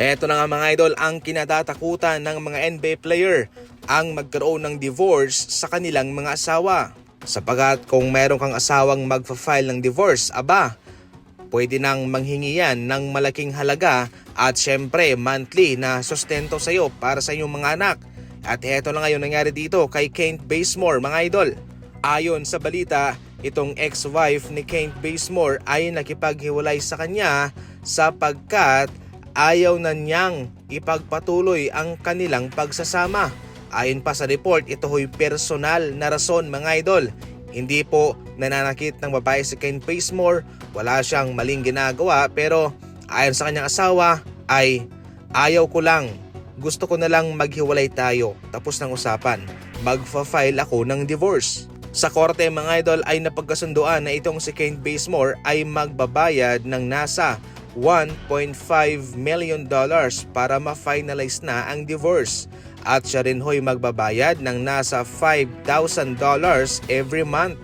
Heto na nga mga idol ang kinatatakutan ng mga NBA player, ang magkaroon ng divorce sa kanilang mga asawa. Sapagat kung meron kang asawang magfa-file ng divorce, pwede nang manghingi yan ng malaking halaga at syempre monthly na sustento sa iyo para sa iyong mga anak. At heto na ngayon nangyari dito kay Kent Bazemore mga idol. Ayon sa balita, itong ex-wife ni Kent Bazemore ay nakipaghiwalay sa kanya sapagkat ayaw na niyang ipagpatuloy ang kanilang pagsasama. Ayon pa sa report, ito ho'y personal na rason mga idol. Hindi po nananakit ng babae si Kent Bazemore, wala siyang maling ginagawa, pero ayon sa kanyang asawa ay ayaw ko lang, gusto ko na lang maghiwalay tayo, tapos ng usapan, magfa-file ako ng divorce. Sa korte mga idol ay napagkasunduan na itong si Kent Bazemore ay magbabayad ng nasa $1.5 million para ma-finalize na ang divorce. At siya rin ho'y magbabayad ng nasa $5,000 every month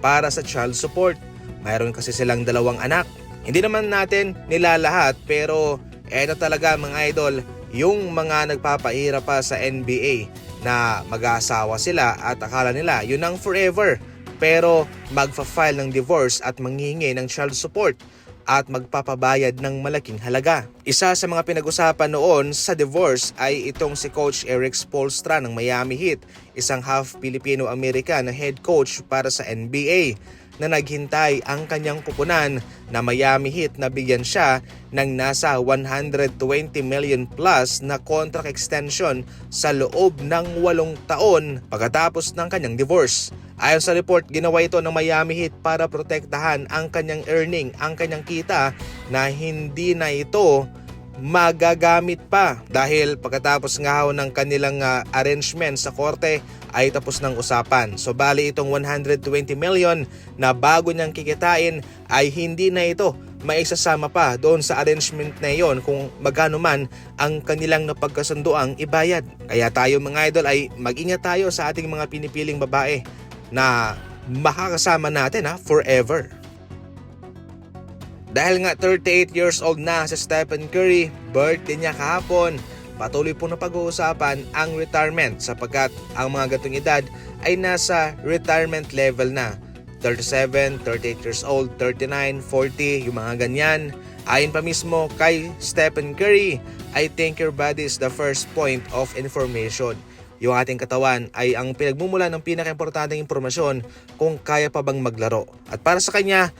para sa child support. Mayroon kasi silang 2 anak. Hindi naman natin nilalahat pero eto talaga mga idol, yung mga nagpapahirap pa sa NBA na mag-aasawa sila at akala nila yun ang forever. Pero magfa-file ng divorce at manghihingi ng child support at magpapabayad ng malaking halaga. Isa sa mga pinag-usapan noon sa divorce ay itong si Coach Erik Spoelstra ng Miami Heat, isang half Filipino-American na head coach para sa NBA na naghintay ang kanyang kupunan na Miami Heat na bigyan siya ng nasa 120 million plus na contract extension sa loob ng 8 taon pagkatapos ng kanyang divorce. Ayon sa report, ginawa ito ng Miami Heat para protektahan ang kanyang earning, ang kanyang kita na hindi na ito magagamit pa dahil pagkatapos nga ng kanilang arrangement sa korte ay tapos ng usapan. So bali itong 120 million na bago niyang kikitain ay hindi na ito maisasama pa doon sa arrangement na iyon kung magkano man ang kanilang napagkasunduang ibayad. Kaya tayo mga idol ay mag-ingat tayo sa ating mga pinipiling babae na makakasama natin forever. Dahil nga 38 years old na si Stephen Curry, birthday niya kahapon, patuloy po na pag-uusapan ang retirement sapagkat ang mga gatong edad ay nasa retirement level na. 37, 38 years old, 39, 40, yung mga ganyan. Ayon pa mismo kay Stephen Curry, I think your body is the first point of information. Yung ating katawan ay ang pinagmumula ng pinaka-importanteng impormasyon kung kaya pa bang maglaro. At para sa kanya,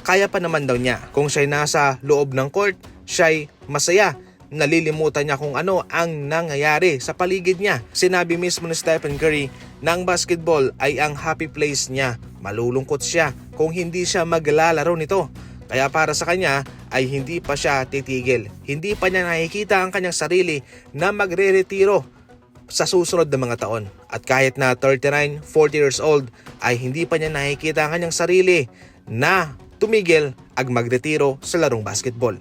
kaya pa naman daw niya. Kung siya'y nasa loob ng court, siya'y masaya. Nalilimutan niya kung ano ang nangyayari sa paligid niya. Sinabi mismo ni Stephen Curry na ang basketball ay ang happy place niya. Malulungkot siya kung hindi siya maglalaro nito. Kaya para sa kanya ay hindi pa siya titigil. Hindi pa niya nakikita ang kanyang sarili na magre-retiro sa susunod na mga taon. At kahit na 39, 40 years old ay hindi pa niya nakikita ang kanyang sarili na tumigil at magretiro sa larong basketball.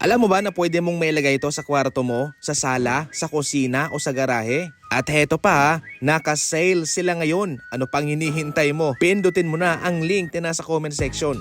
Alam mo ba na pwede mong mailagay ito sa kwarto mo, sa sala, sa kusina o sa garahe? At heto pa, naka-sale sila ngayon. Ano pang hinihintay mo? Pindutin mo na ang link na nasa comment section.